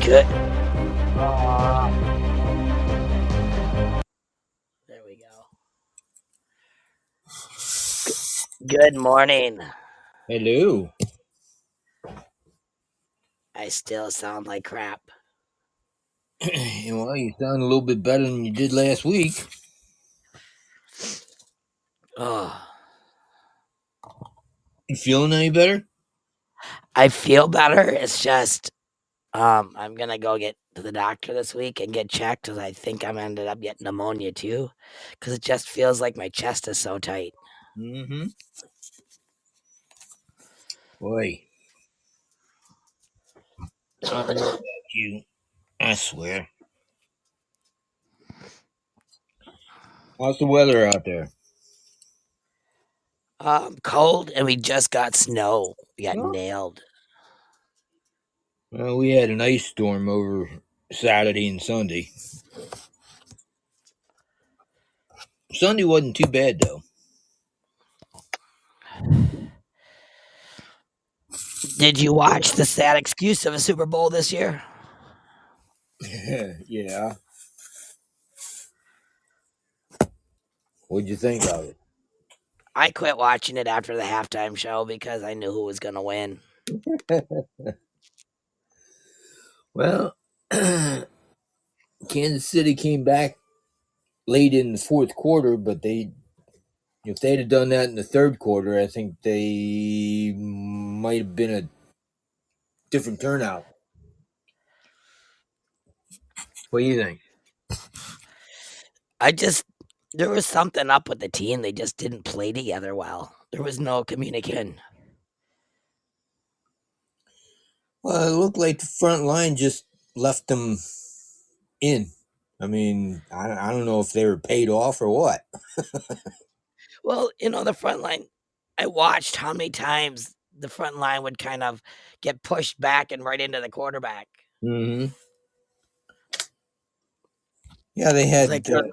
Good. There we go. Good morning. Hello. I still sound like crap. Well, you sound a little bit better than you did last week. Oh, You feeling any better? I feel better. It's just I'm gonna go get to the doctor this week and get checked because I think I'm ended up getting pneumonia too. Because it just feels like my chest is so tight. Mm-hmm. Boy, I don't know about you. I swear. How's the weather out there? Cold, and we just got snow. We got Oh. nailed. Well, we had an ice storm over Saturday and Sunday. Sunday wasn't too bad though. Did you watch the sad excuse of a Super Bowl this year? Yeah. What'd you think of it? I quit watching it after the halftime show because I knew who was gonna win. Well, Kansas City came back late in the fourth quarter, but if they'd have done that in the third quarter, I think they might have been a different turnout. What do you think? I just there was something up with the team. They just didn't play together well. There was no communication. Well, it looked like the front line just left them in. I mean, I don't know if they were paid off or what. Well, the front line. I watched how many times the front line would kind of get pushed back and right into the quarterback. Hmm. Yeah, they It's like had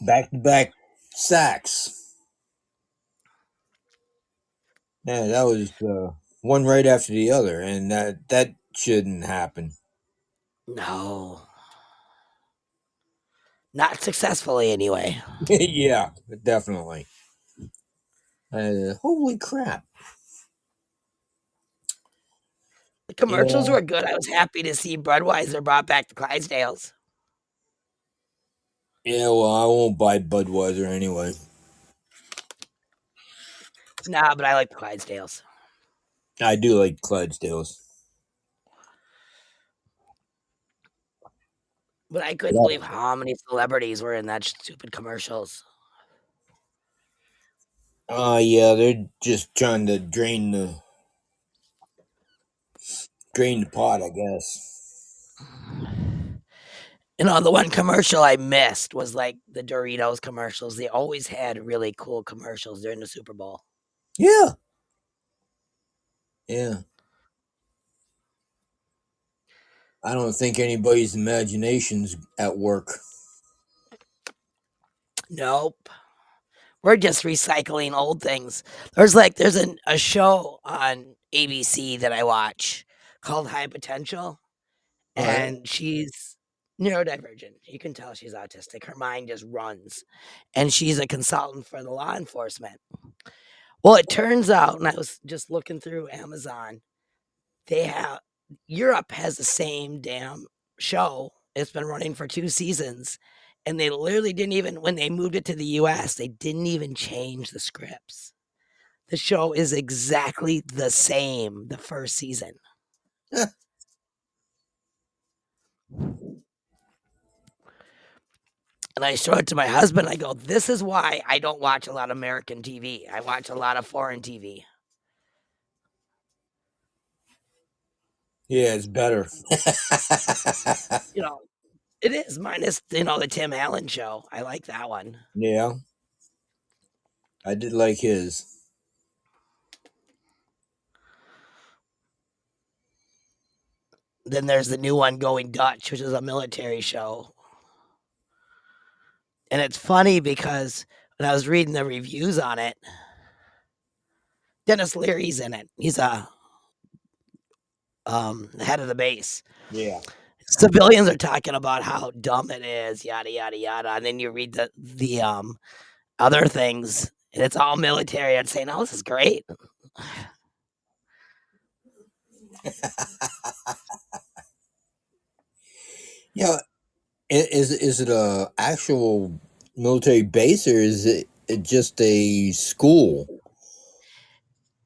back to back sacks. Yeah, that was one right after the other, and that shouldn't happen. no, not successfully anyway. Yeah, definitely. Holy crap! The commercials Yeah, were good. I was happy to see Budweiser brought back the Clydesdales. yeah. Well, I won't buy Budweiser anyway. Nah, but I like the Clydesdales. I do like Clydesdales. But I couldn't believe how many celebrities were in that stupid commercials. Yeah, they're just trying to drain the pot, I guess. The one commercial I missed was like the Doritos commercials. They always had really cool commercials during the Super Bowl. Yeah, yeah. I don't think anybody's imagination's at work. Nope. We're just recycling old things. There's a show on ABC that I watch called High Potential, Right. and she's neurodivergent. You can tell she's autistic. Her mind just runs, and she's a consultant for the law enforcement. Well, it turns out, and I was just looking through Amazon, they have Europe has the same damn show. It's been running for 2 seasons, and they literally didn't even when they moved it to the US, they didn't even change the scripts. The show is exactly the same the first season. And I show it to my husband. I go, "This is why I don't watch a lot of American TV. I watch a lot of foreign TV." Yeah, it's better. You know, it is minus, the Tim Allen show. I like that one. Yeah, I did like his. Then there's the new one, Going Dutch, which is a military show. And it's funny because when I was reading the reviews on it, Dennis Leary's in it. He's the head of the base. Yeah. Civilians are talking about how dumb it is, yada yada yada, and then you read the other things, and it's all military. And saying, "Oh, this is great." Yeah. Is it a actual military base or is it just a school?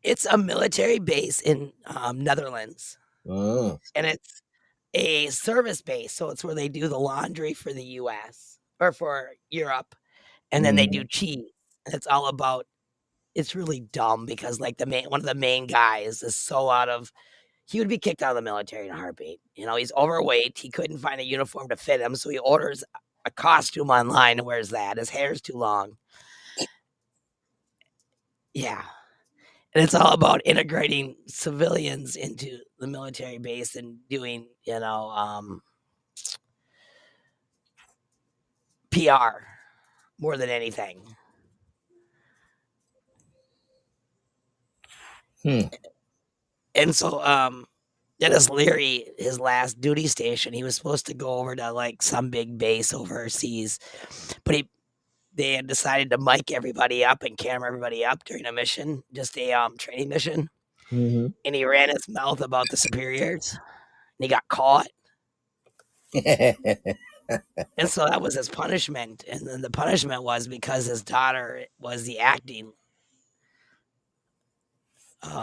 It's a military base in Netherlands, Oh. and it's a service base, so it's where they do the laundry for the U.S. or for Europe, and then they do Mhm. cheese. And it's all about. It's really dumb because like one of the main guys is so out of. He would be kicked out of the military in a heartbeat. He's overweight. He couldn't find a uniform to fit him, so he orders a costume online and wears that. His hair's too long. Yeah. And it's all about integrating civilians into the military base and doing, PR more than anything. Hmm. And so, Dennis Leary, his last duty station, he was supposed to go over to like some big base overseas, but they had decided to mic everybody up and camera everybody up during a mission, just a training mission. Mhm. And he ran his mouth about the superiors, and he got caught. And so that was his punishment. And then the punishment was because his daughter was the acting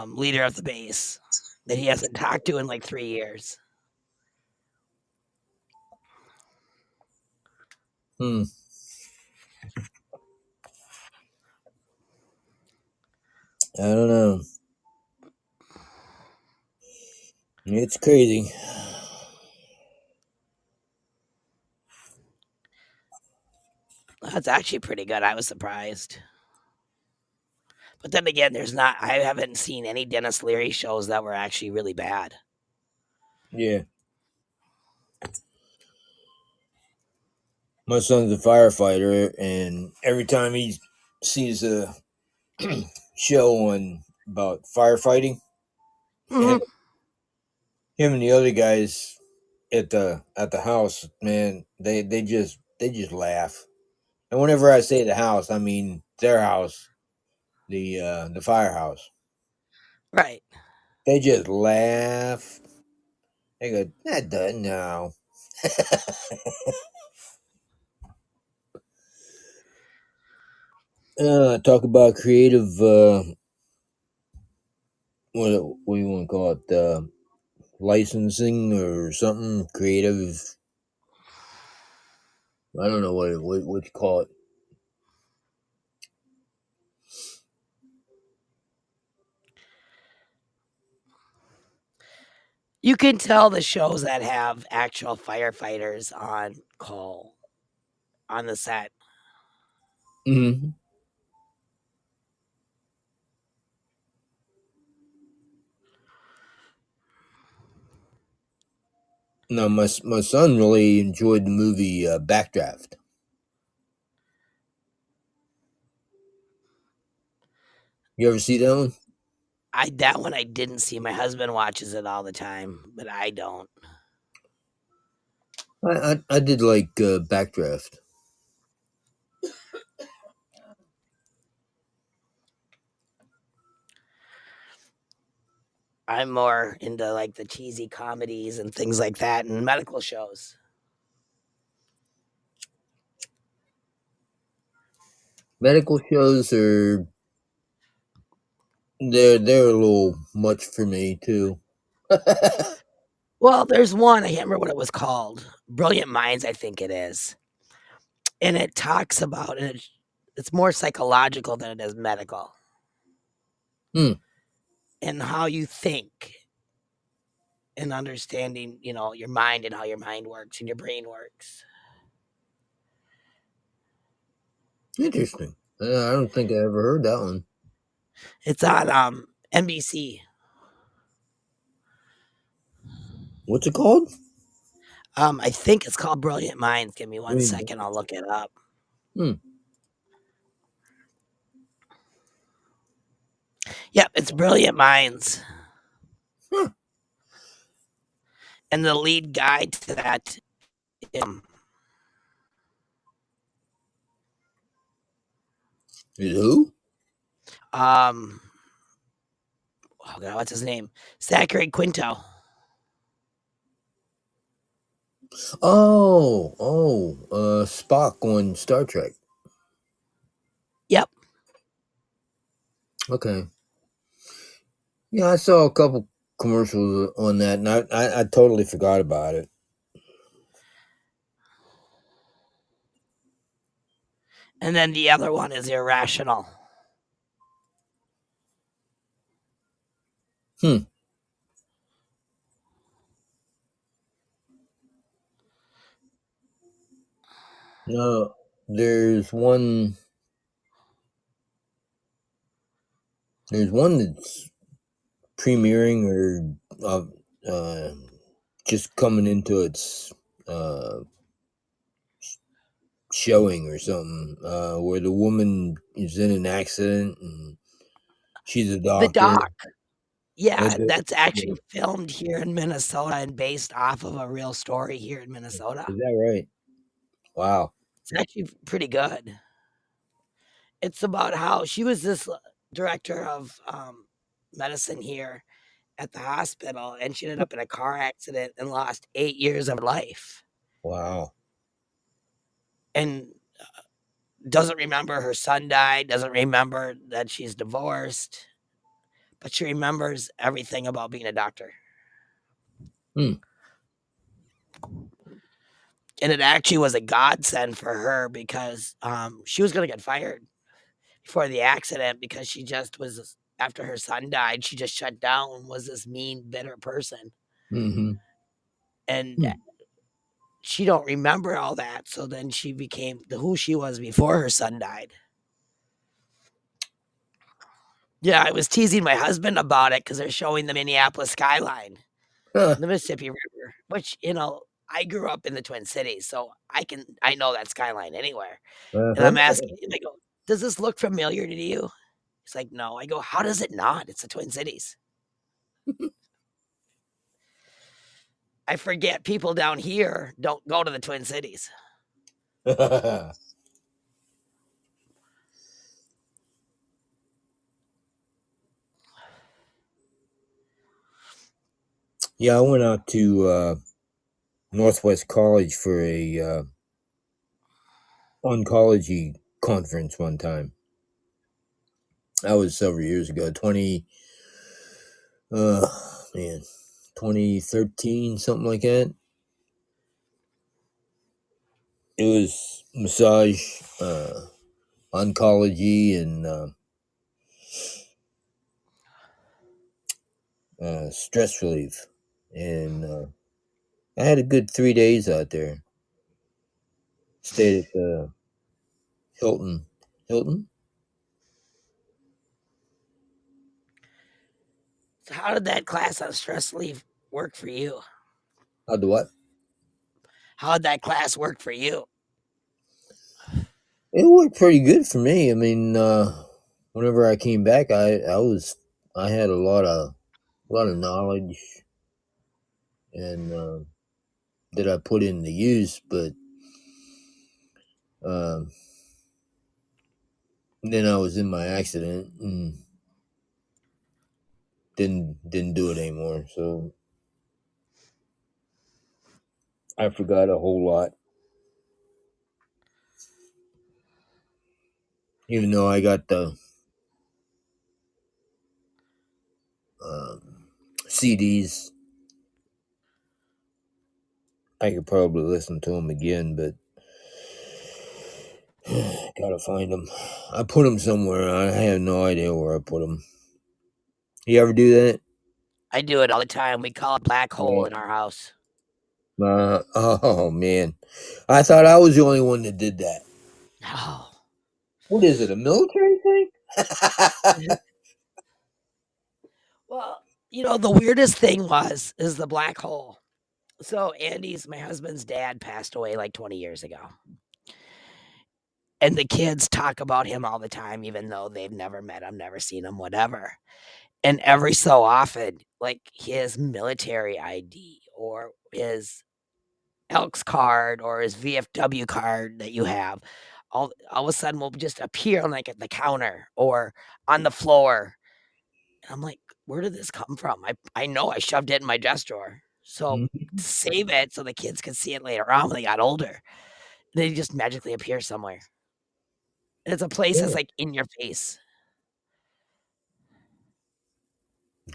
leader of the base that he hasn't talked to in like 3 years. Hmm. I don't know. It's crazy. That's actually pretty good. I was surprised. But then again, I haven't seen any Dennis Leary shows that were actually really bad. Yeah. My son's a firefighter, and every time he sees a show on about firefighting, him, Hmm. him and the other guys at the house, man, they just laugh. And whenever I say the house, I mean their house, the firehouse. Right. They just laugh. They go, that doesn't no. Talk about creative. What do you want to call it? Licensing or something creative. I don't know what you call it. You can tell the shows that have actual firefighters on call on the set. Hmm. No, my son really enjoyed the movie Backdraft. You ever see that one? That one I didn't see. My husband watches it all the time, but I don't. I did like Backdraft. I'm more into like the cheesy comedies and things like that and medical shows. Medical shows are they're a little much for me too. Well, there's one, I can't remember what it was called. Brilliant Minds, I think it is. And it talks about and it's more psychological than it is medical Hmm. and how you think and understanding, your mind and how your mind works and your brain works. Interesting. I don't think I ever heard that one. It's on NBC. What's it called? I think it's called Brilliant Minds. Give me one Green second, I'll look it up. Hmm. Yep, it's Brilliant Minds. Huh. And the lead guy to that, um, Is who? um, oh God, what's his name? Zachary Quinto. Spock on Star Trek. Yep. Okay. Yeah, I saw a couple commercials on that, and I totally forgot about it. And then the other one is Irrational. Hmm. No, there's one. There's one that's premiering or uh, just coming into its uh, showing or something, where the woman is in an accident and she's a The doctor. Doc. Yeah, Is that's actually filmed here in Minnesota and based off of a real story here in Minnesota. that right? Wow. It's actually pretty good. It's about how she was this director of medicine here at the hospital, and she ended up in a car accident and lost 8 years of her life. Wow. And doesn't remember her son died, doesn't remember that she's divorced, but she remembers everything about being a doctor. Hmm. And it actually was a godsend for her because she was going to get fired before the accident because she just was, after her son died, she just shut down, was this mean, bitter person. Mm-hmm. And Hmm. she don't remember all that. So then she became who she was before her son died. Yeah, I was teasing my husband about it because they're showing the Minneapolis skyline, Huh. the Mississippi River, which, I grew up in the Twin Cities, so I know that skyline anywhere. And Uh-huh. I'm asking him, I go, does this look familiar to you? He's like, no. I go, how does it not? It's the Twin Cities. I forget people down here don't go to the Twin Cities. Yeah, I went out to Northwest College for a oncology conference one time. That was several years ago. uh man, 2013, something like that. It was massage, oncology, and stress relief. And I had a good 3 days out there. Stayed at the Hilton. Hilton? So how did that class on stress relief work for you? How'd the what? How did that class work for you? It worked pretty good for me. I mean, whenever I came back, I had a lot of knowledge and that I put into use, but um, then I was in my accident and didn't do it anymore. So I forgot a whole lot, even though I got the um, CDs I could probably listen to them again, but gotta find them. I put them somewhere. I have no idea where I put them. You ever do that? I do it all the time. We call it black hole Yeah. in our house. Oh man, I thought I was the only one that did that. Oh. What is it? A military thing? Well, the weirdest thing is the black hole. So Andy's my husband's dad passed away like 20 years ago. And the kids talk about him all the time, even though they've never met him, never seen him, whatever. And every so often, like his military ID or his Elks card or his VFW card that you have, all of a sudden will just appear on like at the counter or on the floor. And I'm like, where did this come from? I know I shoved it in my desk drawer. So Mhm. save it so the kids could see it later on when they got older. They just magically appear somewhere. And it's a place that's Yeah. like in your face.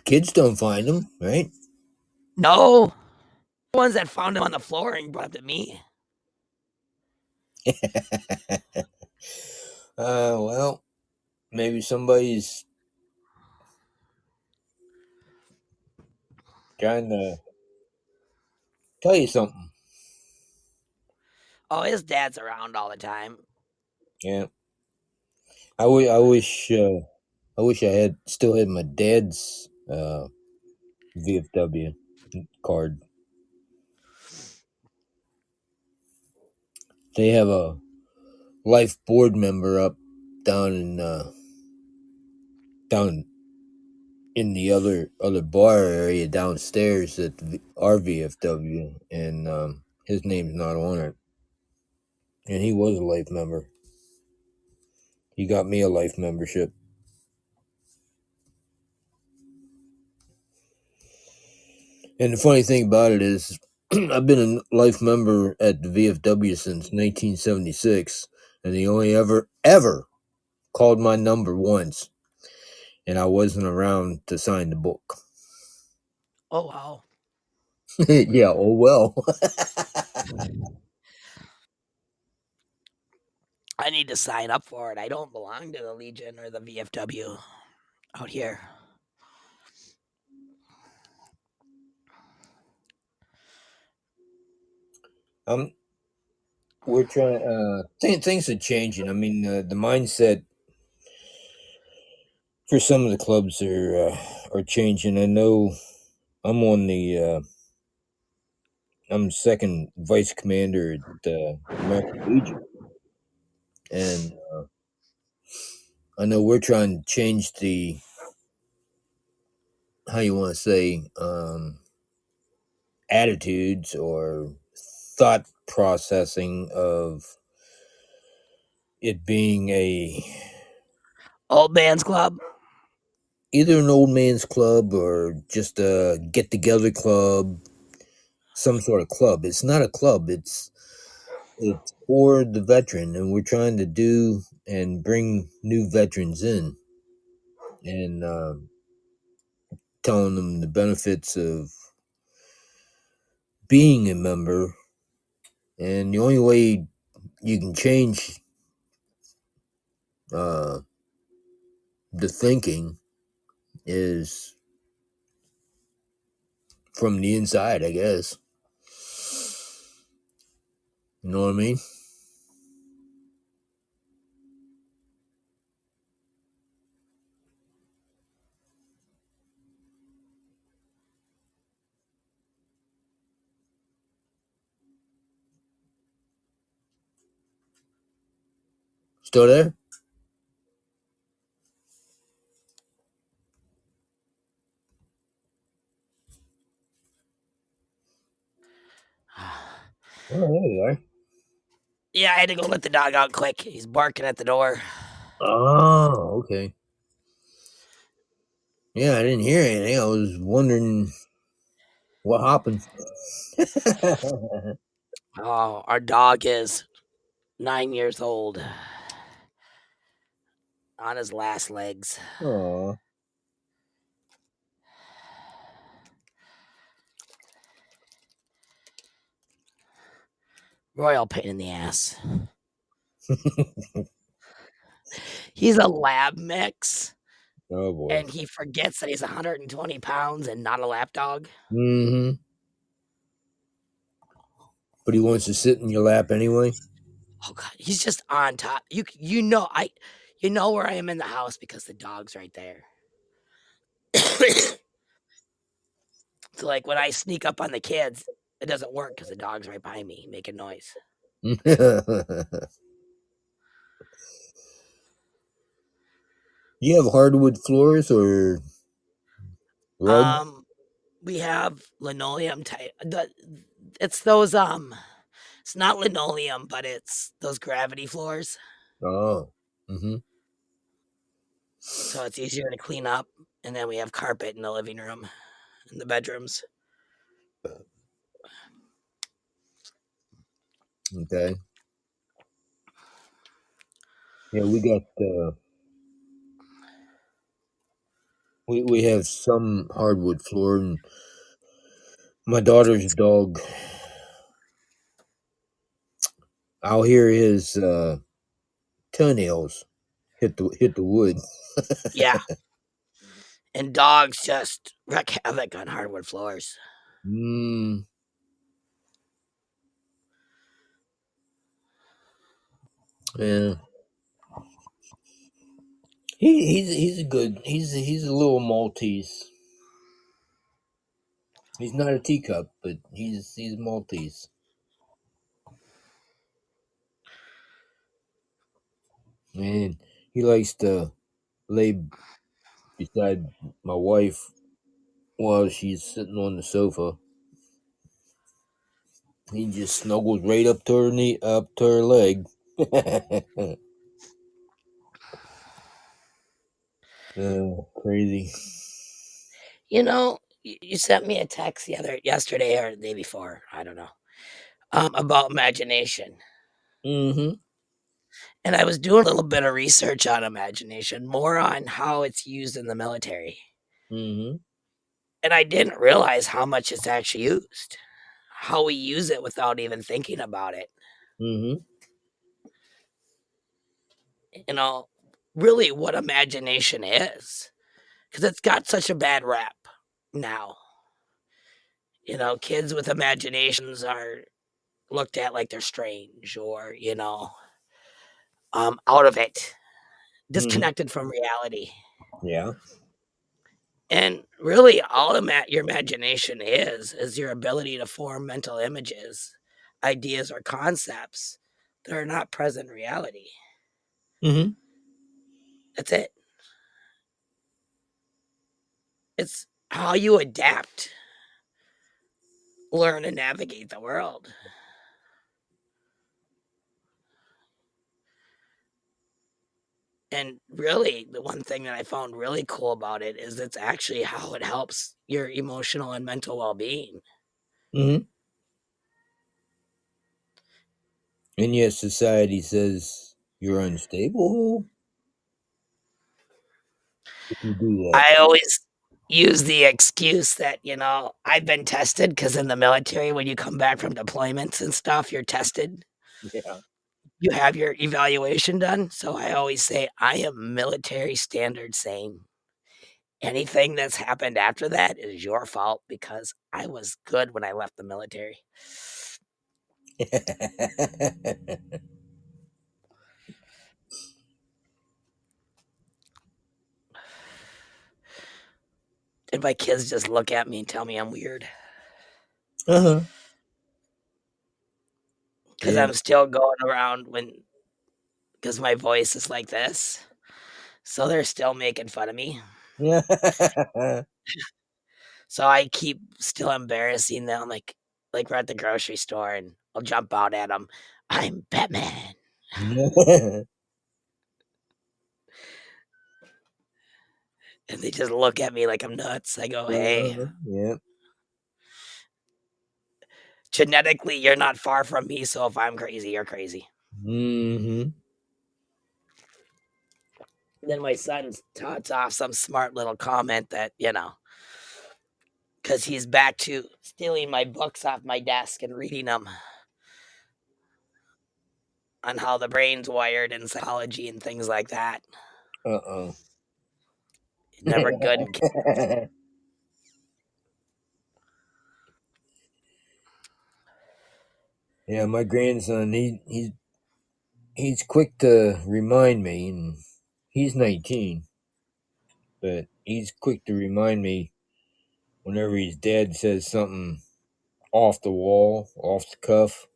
Kids don't find them, right? No, the ones that found him on the floor and brought it to me. Well, maybe somebody's trying to tell you something. Oh, his dad's around all the time. Yeah, I wish I had still had my dad's VFW card. They have a life board member up down in down in the other bar area downstairs at our VFW, and his name's not on it. And he was a life member. He got me a life membership. And the funny thing about it is, I've been a life member at the VFW since 1976, and they only ever called my number once, and I wasn't around to sign the book. Oh, wow. Yeah, oh well. I need to sign up for it. I don't belong to the Legion or the VFW out here. um, we're trying. Things are changing. I mean, the mindset for some of the clubs are changing. I know I'm on the I'm second vice commander at American Legion, and I know we're trying to change the how you want to say attitudes or thought processing of it being a Old man's club. either an old man's club or just a get together club, some sort of club. It's not a club. It's for the veteran, and we're trying to do and bring new veterans in and telling them the benefits of being a member. And the only way you can change uh, the thinking is from the inside, I guess. You know what I mean? Still there? Oh, there you are. Yeah, I had to go let the dog out quick. He's barking at the door. Oh, okay. Yeah, I didn't hear anything. I was wondering what happened. Oh, our dog is 9 years old, on his last legs. Oh, Royal pain in the ass. He's a lab mix, Oh boy. and he forgets that he's 120 pounds and not a lap dog. Mm-hmm. But he wants to sit in your lap anyway. Oh god, he's just on top. You know where I am in the house because the dog's right there. So like when I sneak up on the kids, it doesn't work because the dog's right behind me making noise. You have hardwood floors or rug? Um, we have linoleum type. It's those it's not linoleum, but it's those gravity floors, Oh. Mm-hmm. so it's easier to clean up. And then we have carpet in the living room, in the bedrooms. Okay. Yeah, we have some hardwood floor, and my daughter's dog. I'll hear his toenails hit the wood. Yeah, and dogs just wreak havoc on hardwood floors. Mm, yeah. He's a good he's a little Maltese. He's not a teacup, but he's Maltese. And he likes to lay beside my wife while she's sitting on the sofa. He just snuggles right up to her knee, up to her leg. Oh, crazy. You sent me a text yesterday or the day before, I don't know, about imagination. Mm-hmm. And I was doing a little bit of research on imagination, more on how it's used in the military. Mm-hmm. And I didn't realize how much it's actually used, how we use it without even thinking about it. Mm-hmm. You know, really what imagination is, because it's got such a bad rap now. Kids with imaginations are looked at like they're strange or, out of it, Mm-hmm. disconnected from reality. Yeah. And really, all your imagination is your ability to form mental images, ideas, or concepts that are not present in reality. Mm-hmm. That's it. It's how you adapt, learn, and navigate the world. And really, the one thing that I found really cool about it is it's actually how it helps your emotional and mental well being. Mm-hmm. And yet society says you're unstable if you do that. I always use the excuse that, I've been tested because in the military, when you come back from deployments and stuff, you're tested. Yeah. You have your evaluation done. So I always say, I am military standard sane. Anything that's happened after that is your fault because I was good when I left the military. And my kids just look at me and tell me I'm weird Uh-huh. because Yeah. I'm still going around because my voice is like this. So they're still making fun of me. Yeah. So I keep still embarrassing them, like we're at the grocery store and I'll jump out at them. I'm Batman, and they just look at me like I'm nuts. I go, "Hey, Yeah. genetically, you're not far from me. So if I'm crazy, you're crazy." Mm-hmm. Then my son tots off some smart little comment that because he's back to stealing my books off my desk and reading them. on how the brain's wired and psychology and things like that. Uh-oh. Never good in Yeah, my grandson, he's quick to remind me, and he's 19, but he's quick to remind me whenever his dad says something off the wall, off the cuff.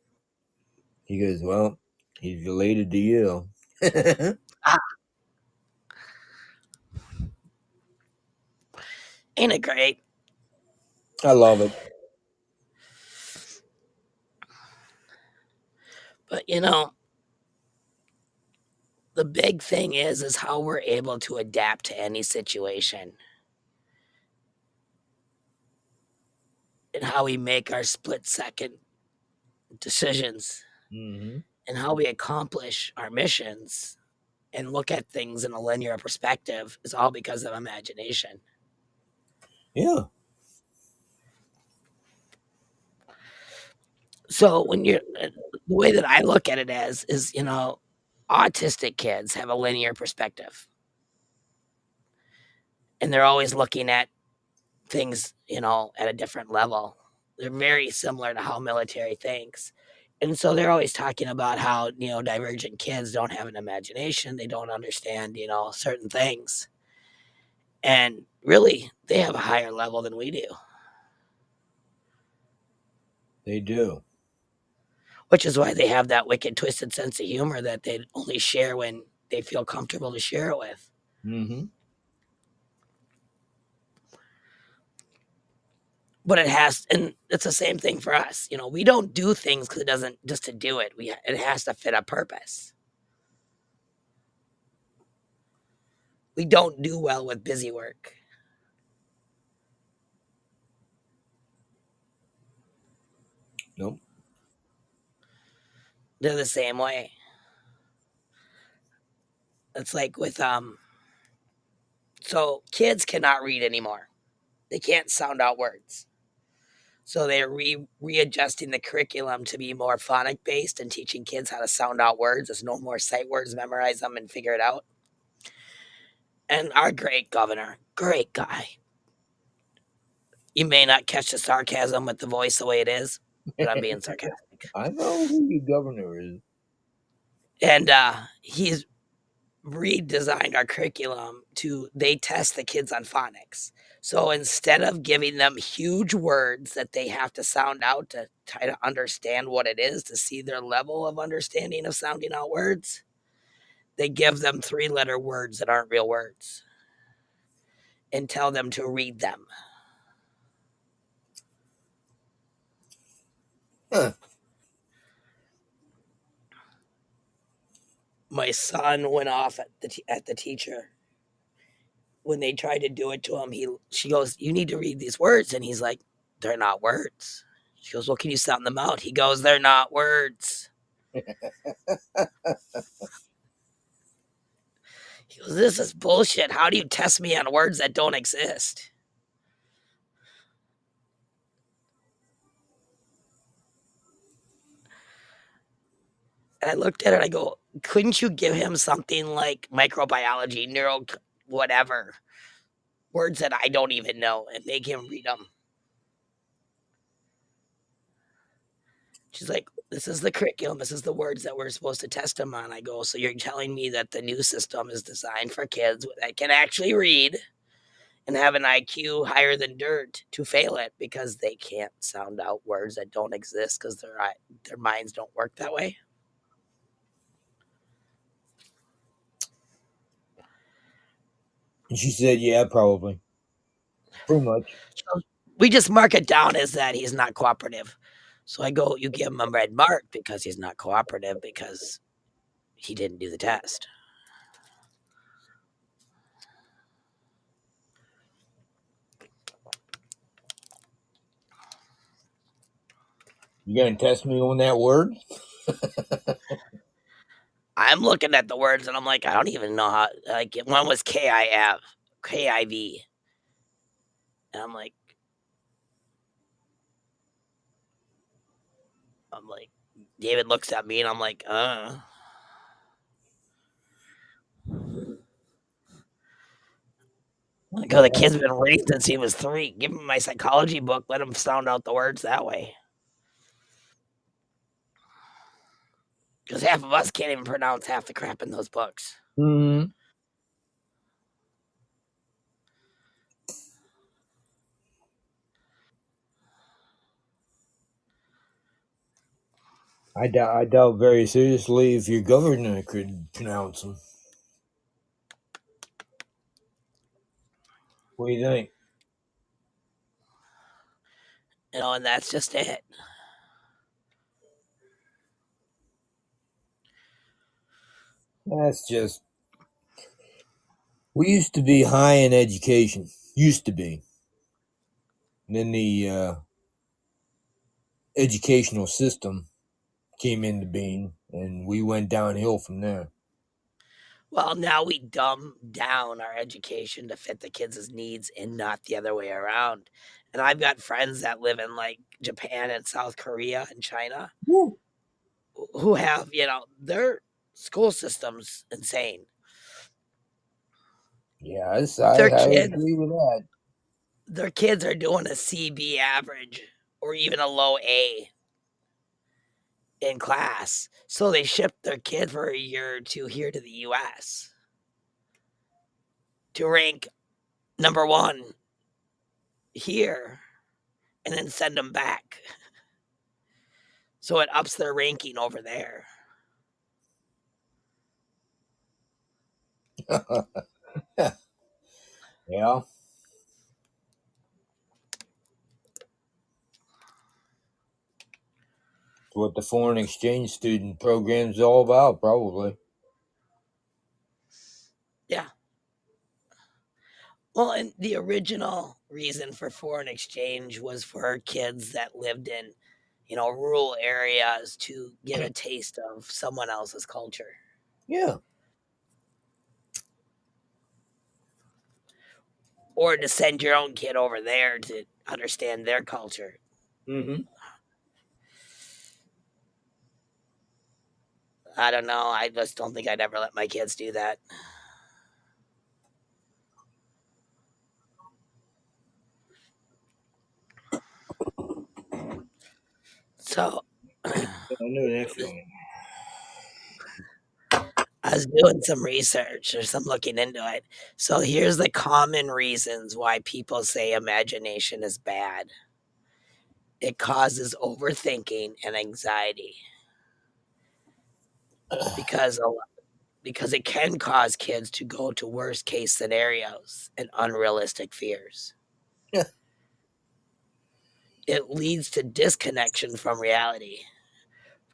He goes, "Well, he's related to you." ah, ain't it great? I love it. But the big thing is how we're able to adapt to any situation and how we make our split second decisions Hmm. and how we accomplish our missions and look at things in a linear perspective is all because of imagination. Yeah, So when you're the way that I look at it as is, autistic kids have a linear perspective and they're always looking at things, at a different level. They're very similar to how military thinks. And so they're always talking about how, divergent kids don't have an imagination. They don't understand, certain things. And really, they have a higher level than we do, they do. which is why they have that wicked, twisted sense of humor that they only share when they feel comfortable to share it with. Hmm. But it has, and it's the same thing for us. We don't do things because it doesn't just to do it. It has to fit a purpose. We don't do well with busy work. Nope. They're the same way. It's like with so kids cannot read anymore. They can't sound out words. So they're readjusting the curriculum to be more phonic based and teaching kids how to sound out words. There's no more sight words, memorize them and figure it out. And our great governor, great guy. You may not catch the sarcasm with the voice the way it is, but I'm being sarcastic. I know who your governor is. And he's redesigned our curriculum to they test the kids on phonics. So instead of giving them huge words that they have to sound out to try to understand what it is to see their level of understanding of sounding out words, they give them three-letter words that aren't real words and tell them to read them. Huh. My son went off at the teacher when they tried to do it to him. She goes, "You need to read these words," and he's like, "They're not words." She goes, "Well, can you sound them out?" He goes, "They're not words." He goes, "This is bullshit. How do you test me on words that don't exist?" And I looked at it. I go, "Couldn't you give him something like microbiology, neuro, whatever words that I don't even know, and make him read them?" She's like, "This is the curriculum. This is the words that we're supposed to test him on." I go, "So you're telling me that the new system is designed for kids that can actually read and have an IQ higher than dirt to fail it because they can't sound out words that don't exist because their minds don't work that way?" And she said, "Yeah, probably, pretty much." So we just mark it down as that he's not cooperative. So I go, "You give him a red mark because he's not cooperative because he didn't do the test." You gonna test me on that word? I'm looking at the words and I'm like, I don't even know how. Like one was KIV, and I'm like, David looks at me and I'm like. What Because the the heck? kid's been raised since he was 3. Give him my psychology book. Let him sound out the words that way. Because half of us can't even pronounce half the crap in those books. Hmm. I doubt very seriously if your governor could pronounce them. What do you think? And that's just it. That's just. We used to be high in education. Used to be. And then the educational system came into being, and we went downhill from there. Well, now we dumb down our education to fit the kids' needs and not the other way around. And I've got friends that live in like Japan and South Korea and China Woo. who have, their school system's insane. Yes, Their I kids agree with that. their kids are doing a CB average or even a low A in class. So they shipped their kid for a year or two here to the US to rank number 1 here and then send them back. So it ups their ranking over there. Yeah, it's what the foreign exchange student program's all about, probably. Yeah. Well, and the original reason for foreign exchange was for kids that lived in, rural areas to get a taste of someone else's culture Yeah. or to send your own kid over there to understand their culture. Hmm. I don't know. I just don't think I'd ever let my kids do that. So I know that feeling. I was doing some research or some looking into it. So here's the common reasons why people say imagination is bad. It causes overthinking and anxiety because because it can cause kids to go to worst case scenarios and unrealistic fears. It leads to disconnection from reality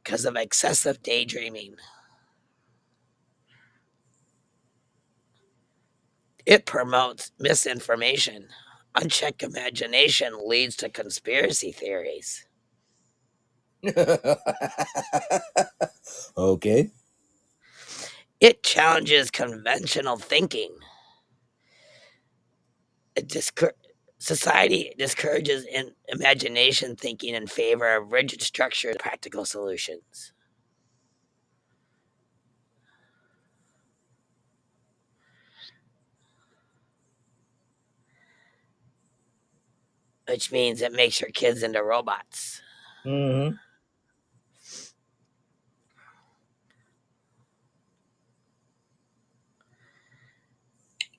because of excessive daydreaming. It promotes misinformation. Unchecked imagination leads to conspiracy theories. Okay. It challenges conventional thinking. It Society discourages imagination thinking in favor of rigid structures and practical solutions, which means it makes your kids into robots. Hmm.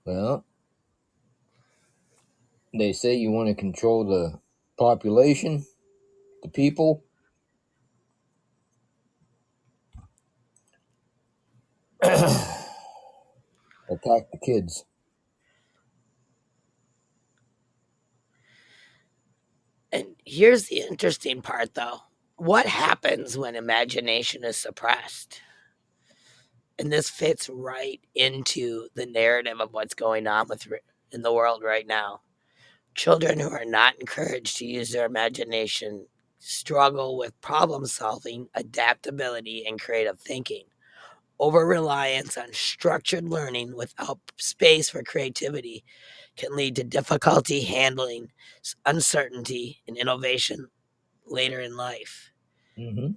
Well, they say you want to control the population, the people, attack the kids. And here's the interesting part, though. What happens when imagination is suppressed? And this fits right into the narrative of what's going on in the world right now. Children who are not encouraged to use their imagination struggle with problem solving, adaptability, and creative thinking. Over reliance on structured learning without space for creativity can lead to difficulty handling uncertainty and innovation later in life. Hmm.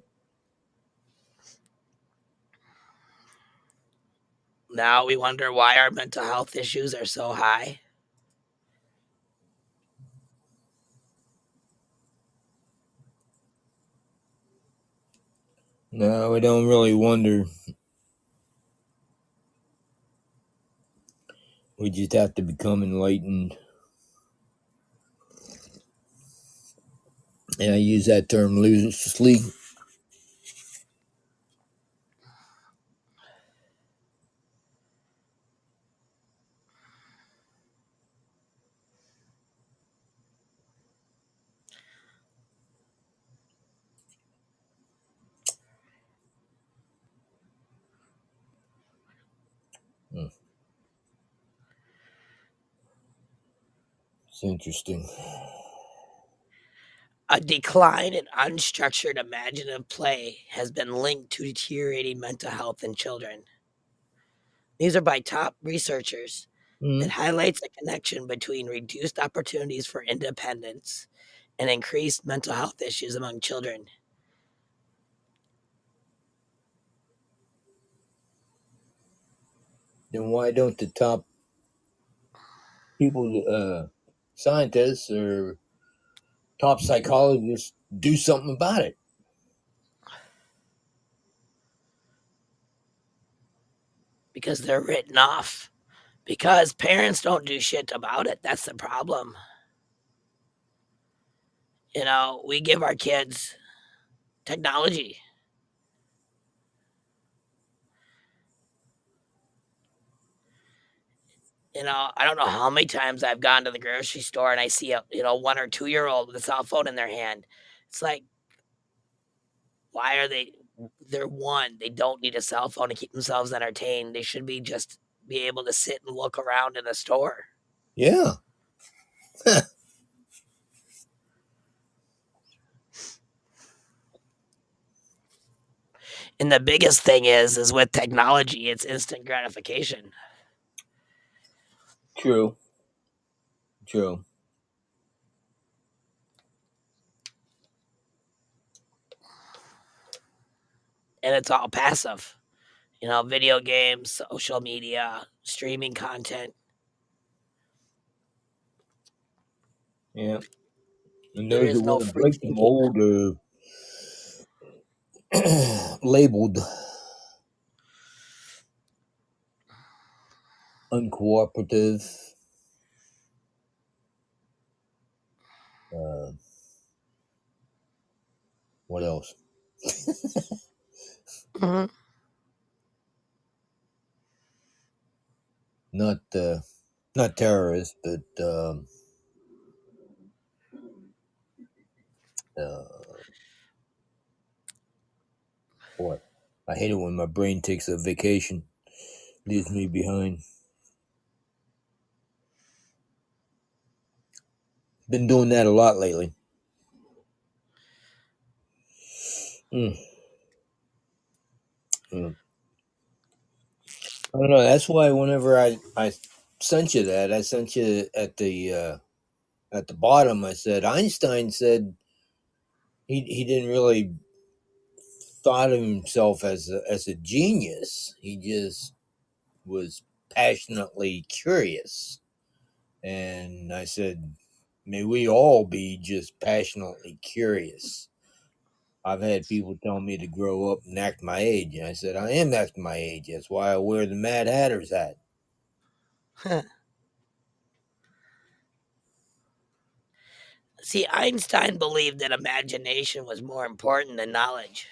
Now we wonder why our mental health issues are so high. No, I don't really wonder. We just have to become enlightened. And I use that term loosely. Hmm, it's interesting. A decline in unstructured imaginative play has been linked to deteriorating mental health in children. These are by top researchers. It Hmm. highlights a connection between reduced opportunities for independence and increased mental health issues among children. Then why don't the top people, scientists or top psychologists, do something about it? Because they're written off. Because parents don't do shit about it. That's the problem. We give our kids technology. I don't know how many times I've gone to the grocery store and I see a 1 or 2 year old with a cell phone in their hand. It's like, why are they? They're one. They don't need a cell phone to keep themselves entertained. They should be able to sit and look around in a store. Yeah. And the biggest thing is with technology, it's instant gratification, True. True. and it's all passive. Video games, social media, streaming content. Yeah. And There those that is no want to free break the thinking. mold are labeled uncooperative. Uh, what else? Mhm. Not not terrorists, but uh, what? I hate it when my brain takes a vacation, leaves me behind. Been doing that a lot lately. Mm, mm. I don't know. That's why whenever I sent you that, I sent you at the bottom. I said Einstein said he didn't really thought of himself as a genius. He just was passionately curious. And I said, may we all be just passionately curious. I've had people tell me to grow up and act my age. And I said, I am acting my age. That's why I wear the Mad Hatter's hat. See, Einstein believed that imagination was more important than knowledge.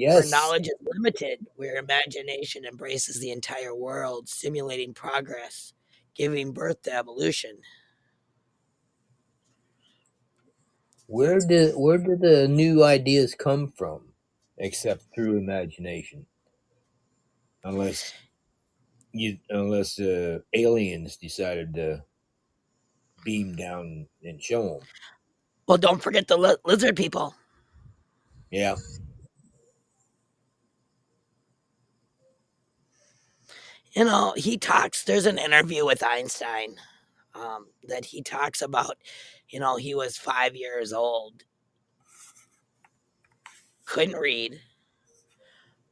Where Yes. knowledge is limited, where imagination embraces the entire world, stimulating progress, giving birth to evolution. Where did the new ideas come from? Except through imagination. Unless unless aliens decided to beam down and show them. Well, don't forget the lizard people. Yeah. He talks, there's an interview with Einstein that he talks about, he was 5 years old, couldn't read,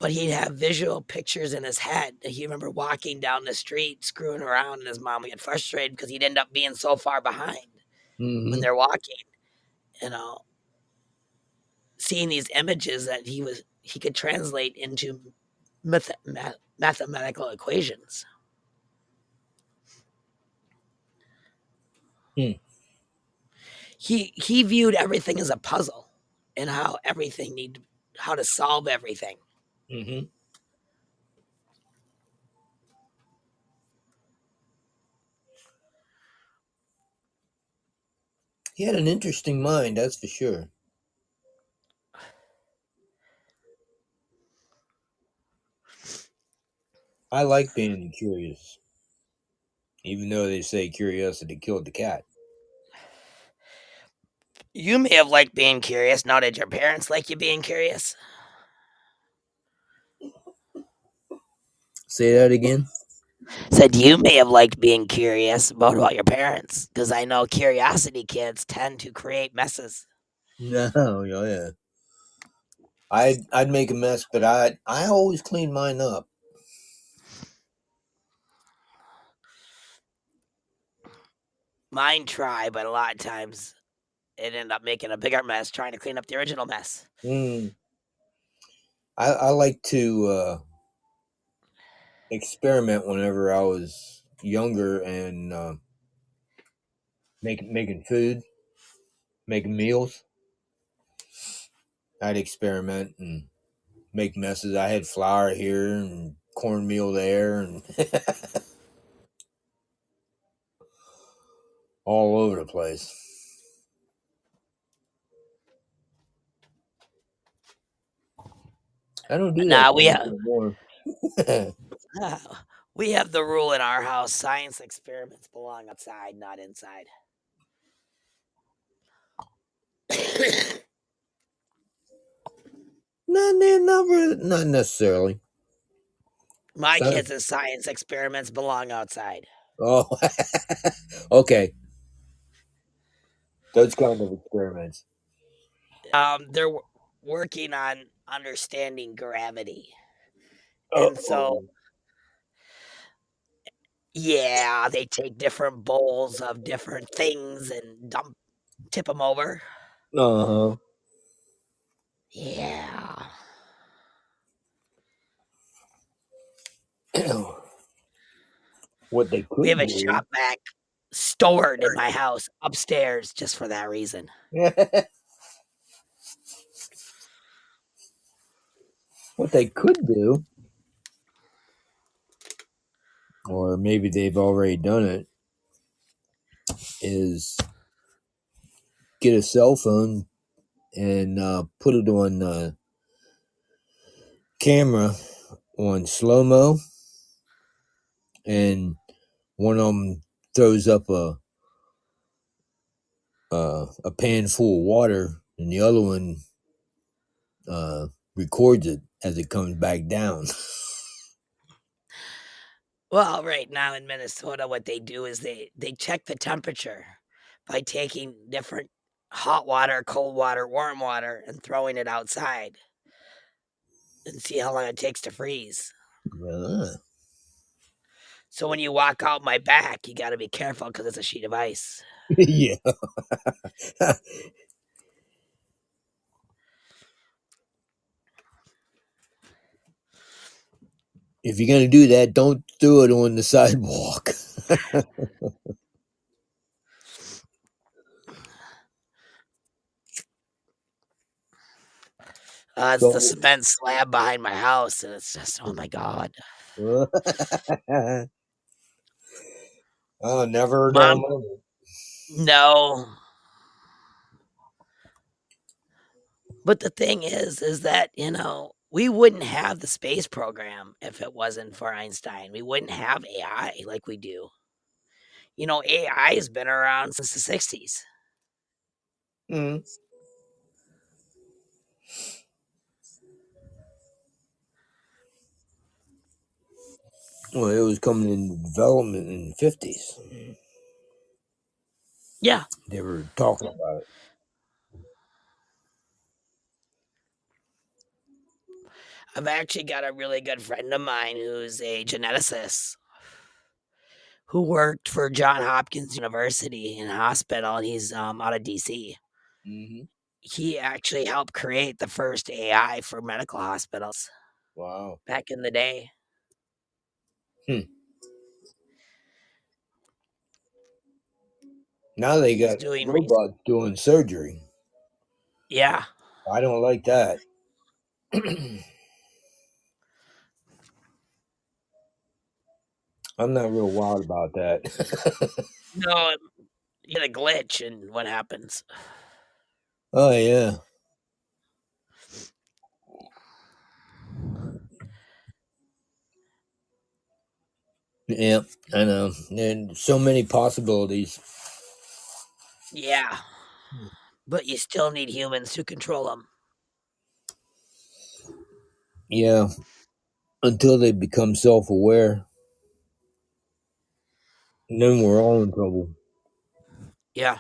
but he'd have visual pictures in his head. He remember walking down the street, screwing around, and his mom would get frustrated because he'd end up being so far behind when Hmm. they're walking, you know, seeing these images that he was. he could translate into mathematical equations. Hmm. He viewed everything as a puzzle and how to solve everything. Mm-hmm. He had an interesting mind, that's for sure. I like being curious, even though they say curiosity killed the cat. You may have liked being curious. Now, did your parents like you being curious? Say that again? Said you may have liked being curious about your parents, because I know curiosity kids tend to create messes. No, yeah, yeah. I'd make a mess, but I always clean mine up. Mine try, but a lot of times it ended up making a bigger mess trying to clean up the original mess. Mm. I like to experiment whenever I was younger and making food, making meals. I'd experiment and make messes. I had flour here and cornmeal there and all over the place. I don't do that Now too much anymore. uh, we have the rule in our house: science experiments belong outside, not inside. Not necessarily. My So, kids' science experiments belong outside. oh, okay. Those kind of experiments. They're working on understanding gravity, and so Oh, yeah, they take different bowls of different things and tip them over. uh Yeah. huh. What they We have could a do. shop vac stored in my house upstairs just for that reason. What they could do, or maybe they've already done it, is get a cell phone and put it on camera on slow mo, and one of them throws up a pan full of water, and the other one uh, records it as it comes back down. Well, right now in Minnesota, what they do is they check the temperature by taking different hot water, cold water, warm water, and throwing it outside and see how long it takes to freeze. Ah. So when you walk out my back, you got to be careful because it's a sheet of ice. Yeah. If you're gonna do that, don't do it on the sidewalk. It's the So, cement slab behind my house, and it's just oh my god, oh, never a dull mom. moment. No, but the thing is that we wouldn't have the space program if it wasn't for Einstein. We wouldn't have AI like we do. AI has been around since the '60s. Mm. Well, it was coming into development in the 50s. Yeah, They were talking about it. I've actually got a really good friend of mine who's a geneticist who worked for John Hopkins University in a hospital, and he's out of DC. Hmm. he actually helped create the first AI for medical hospitals Wow. back in the day. Hmm. Now they He's got doing robots doing surgery. yeah. I don't like that. I'm not real wild about that. No, you get a glitch and what happens? Oh yeah, yeah. I know. And so many possibilities. Yeah, but you still need humans to control them. Yeah, until they become self-aware, and then we're all in trouble. Yeah.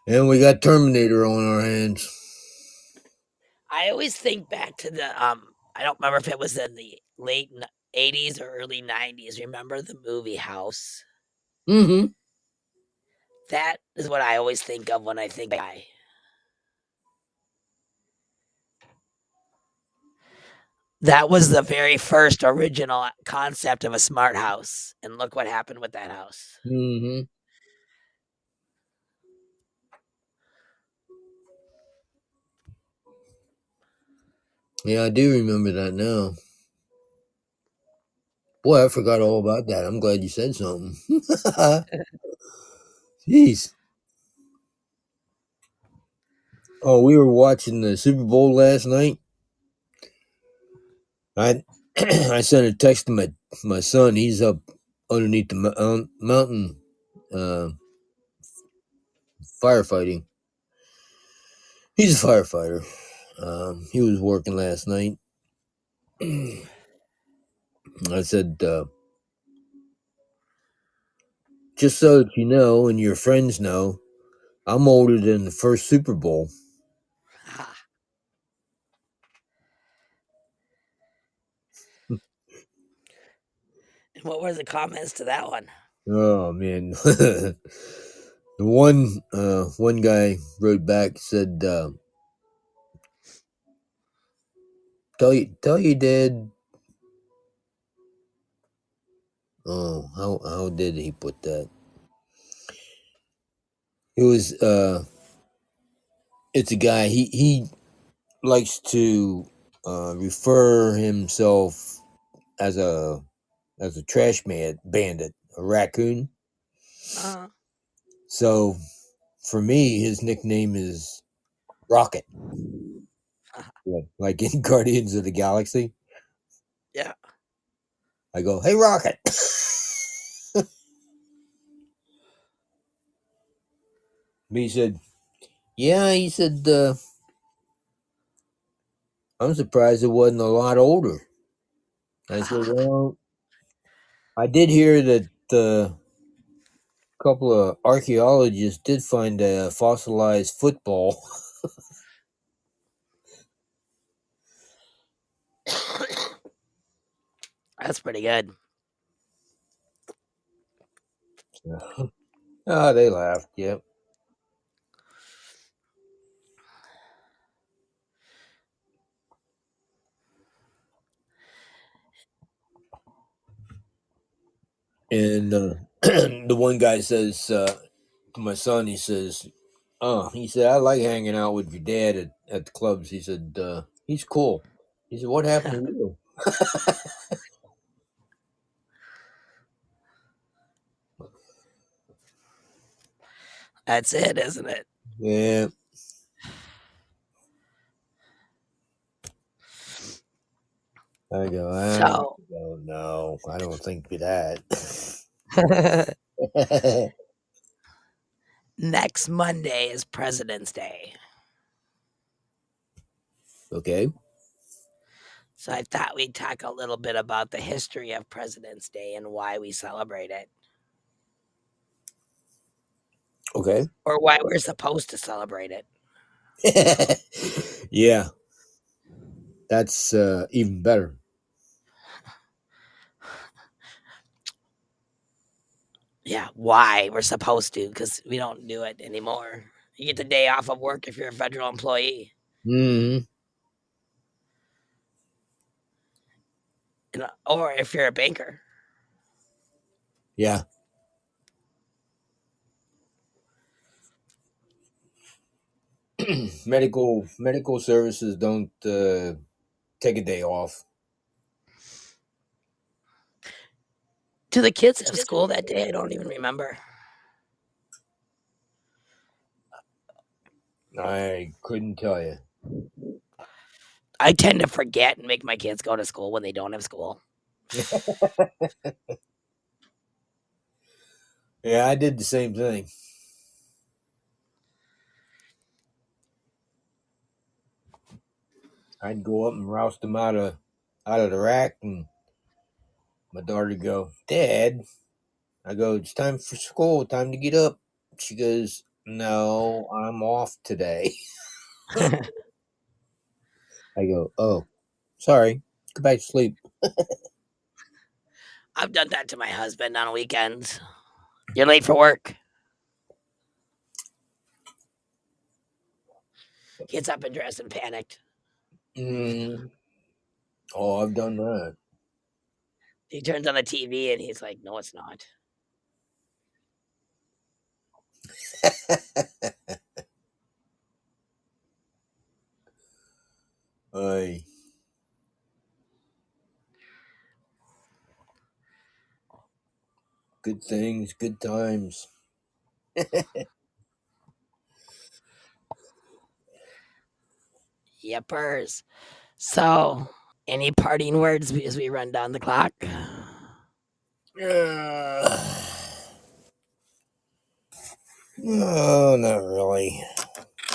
And we got Terminator on our hands. I always think back to the I don't remember if it was in the late 80s or early 90s. Remember the movie House? Mm-hmm. That is what I always think of when I think AI. That was the very first original concept of a smart house, and look what happened with that house. Mm-hmm. Yeah, I do remember that now. Boy, I forgot all about that. I'm glad you said something. Jeez. Oh, we were watching the Super Bowl last night. I I sent a text to my son. He's up underneath the mountain, uh, firefighting. He's a firefighter. He was working last night. I said, just so that you know and your friends know, I'm older than the first Super Bowl. And what were the comments to that one? Oh man, the one guy wrote back said, tell you dad. Oh, how did he put that? It was it's a guy. He likes to refer himself as a trash man bandit, a raccoon. Uh, So for me, his nickname is Rocket, like in Guardians of the Galaxy. yeah. I go, hey Rocket. He said, yeah. He said, I'm surprised it wasn't a lot older. I said, well, I did hear that a couple of archaeologists did find a fossilized football. That's pretty good. Ah, they laughed. Yep. And the one guy says to my son, he says, "Oh, he said I like hanging out with your dad at the clubs." He said, "He's cool." He said, "What happened to you?" That's it, isn't it? Yeah, I go. So, I don't know. I don't think that. next Monday is President's Day. Okay. So I thought we'd talk a little bit about the history of President's Day and why we celebrate it, Okay. or why we're supposed to celebrate it. Yeah, that's even better. Yeah, why? We're supposed to because we don't do it anymore. You get the day off of work if you're a federal employee, Hmm. or if you're a banker. Yeah. Medical services don't take a day off. Do the kids have school that day? I don't even remember. I couldn't tell you. I tend to forget and make my kids go to school when they don't have school. Yeah, I did the same thing. I'd go up and roust them out of the rack, and my daughter would go, "Dad," I go, "It's time for school. Time to get up." She goes, "No, I'm off today." I go, "Oh, sorry. Go back to sleep." I've done that to my husband on weekends. You're late for work. Gets up and dressed and panicked. Mm. Oh, I've done that. He turns on the TV and he's like, "No, it's not." Aye, good things, good times. Yippers. So, any parting words as we run down the clock? No, not really.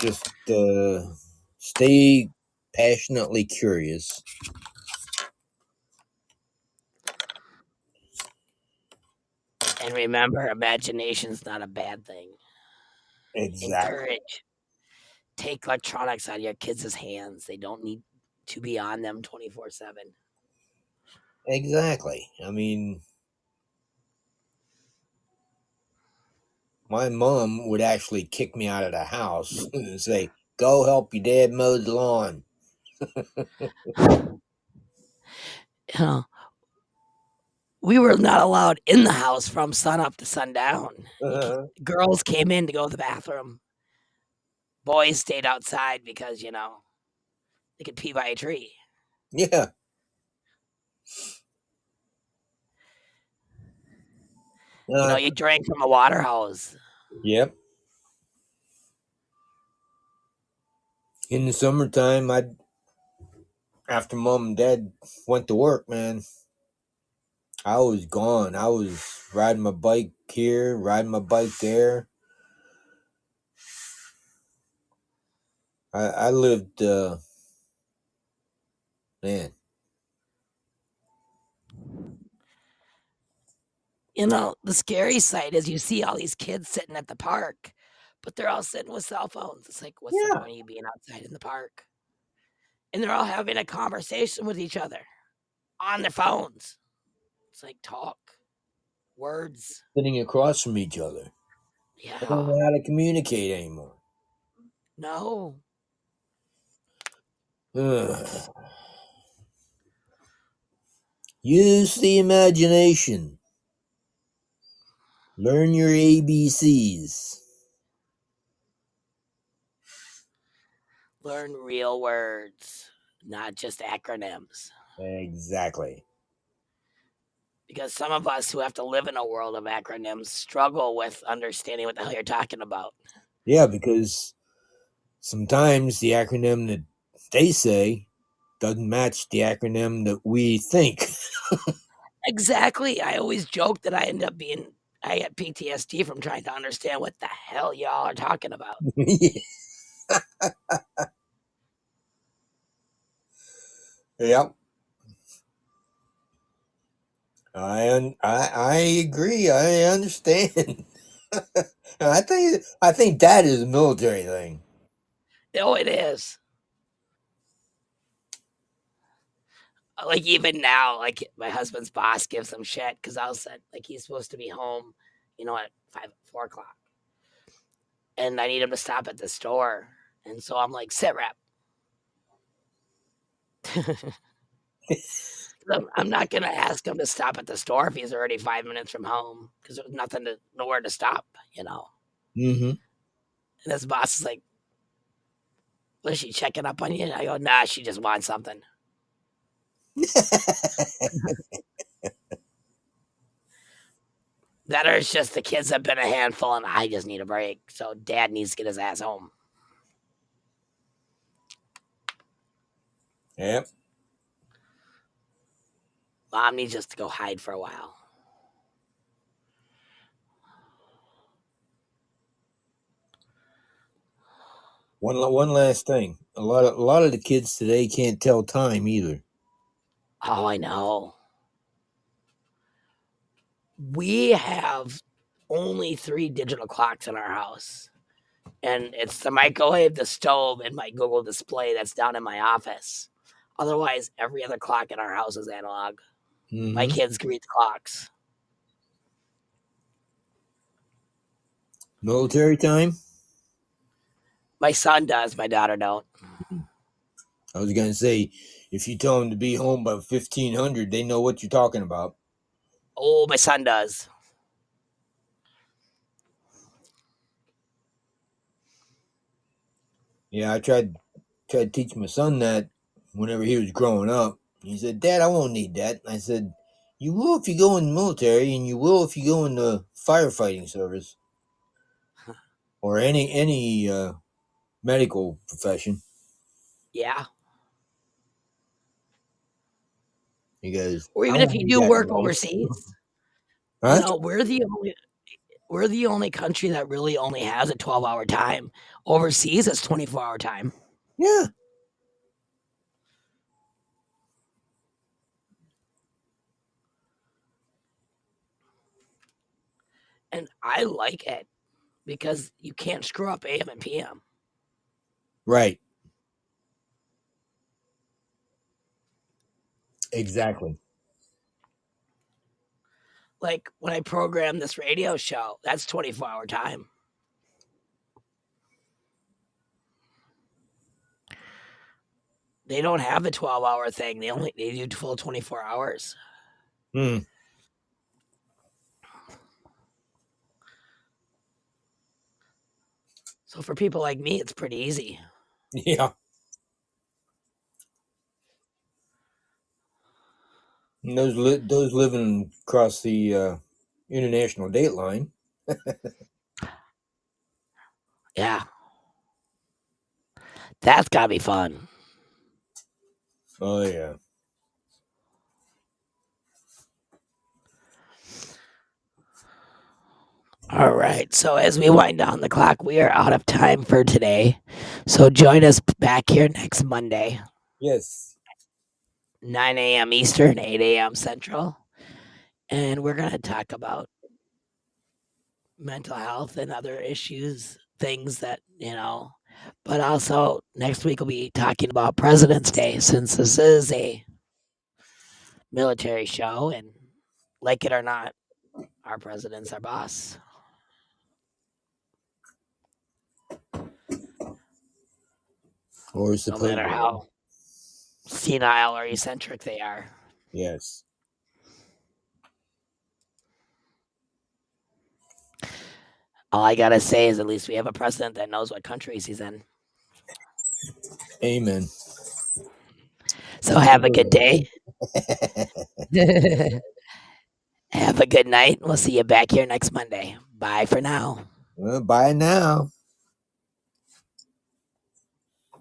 Just stay passionately curious. And remember, imagination's not a bad thing. Exactly. Encourage. Take electronics out of your kids' hands. They don't need to be on them 24/7. Exactly. I mean, my mom would actually kick me out of the house and say, "Go help your dad mow the lawn." You know, we were not allowed in the house from sun up to sundown. Girls came in to go to the bathroom. Boys stayed outside because, they could pee by a tree. Yeah. Uh, You drank from a water hose. yep. In the summertime, I'd after mom and dad went to work, man, I was gone. I was riding my bike here, riding my bike there. I lived, man. The scary side is you see all these kids sitting at the park, but they're all sitting with cell phones. It's like, what's the Yeah. point of you being outside in the park? And they're all having a conversation with each other on their phones. It's like talk, words. Sitting across from each other. They don't Yeah. know how to communicate anymore. No. Ugh. Use the imagination. Learn your ABCs. Learn real words, not just acronyms. Exactly. Because some of us who have to live in a world of acronyms struggle with understanding what the hell you're talking about. Yeah, because sometimes the acronym that they say doesn't match the acronym that we think. Exactly. I always joke that I had PTSD from trying to understand what the hell y'all are talking about. Yep. I agree. I understand. I think that is a military thing. Oh, it is. Like even now, like my husband's boss gives him shit because I was said like he's supposed to be home, at 4 o'clock, and I need him to stop at the store. And so I'm like, sit rep. I'm not gonna ask him to stop at the store if he's already 5 minutes from home because there's nowhere to stop. Mm-hmm. And his boss is like, "Was she checking up on you?" And I go, "Nah, she just wants something." That or it's just the kids have been a handful, and I just need a break. So Dad needs to get his ass home. Yep. Mom needs just to go hide for a while. One last thing. A lot of the kids today can't tell time either. Oh, I know. We have only 3 digital clocks in our house, and it's the microwave, the stove, and my Google display that's down in my office. Otherwise, every other clock in our house is analog. My Mm-hmm. kids can read the clocks. Military time. My son does. My daughter don't. I was gonna say, if you tell them to be home by 1500, they know what you're talking about. Oh, my son does. Yeah, I tried to teach my son that whenever he was growing up. He said, "Dad, I won't need that." I said, "You will if you go in the military, and you will if you go in the firefighting service or any medical profession." Yeah. He goes, Or "I even if won't you need do that in work life." overseas, Huh? we're the only country that really only has a 12-hour time. Overseas, it's 24-hour time. Yeah. And I like it because you can't screw up AM and PM. Right. Exactly. Like when I program this radio show, that's 24-hour time. They don't have the 12-hour thing. They do full 24 hours. Hmm. So for people like me, it's pretty easy. Yeah. And those living across the international date line. Yeah, that's gotta be fun. Oh yeah. All right. So as we wind down the clock, we are out of time for today. So join us back here next Monday, Yes. 9 a.m. Eastern, 8 a.m. Central. And we're going to talk about mental health and other issues, things that. But also next week we'll be talking about President's Day since this is a military show. And like it or not, our president's our boss, Or no matter supposedly. how senile or eccentric they are. Yes. All I gotta say is at least we have a president that knows what countries he's in. Amen. So have a good day. Have a good night. We'll see you back here next Monday. Bye for now. Well, bye now.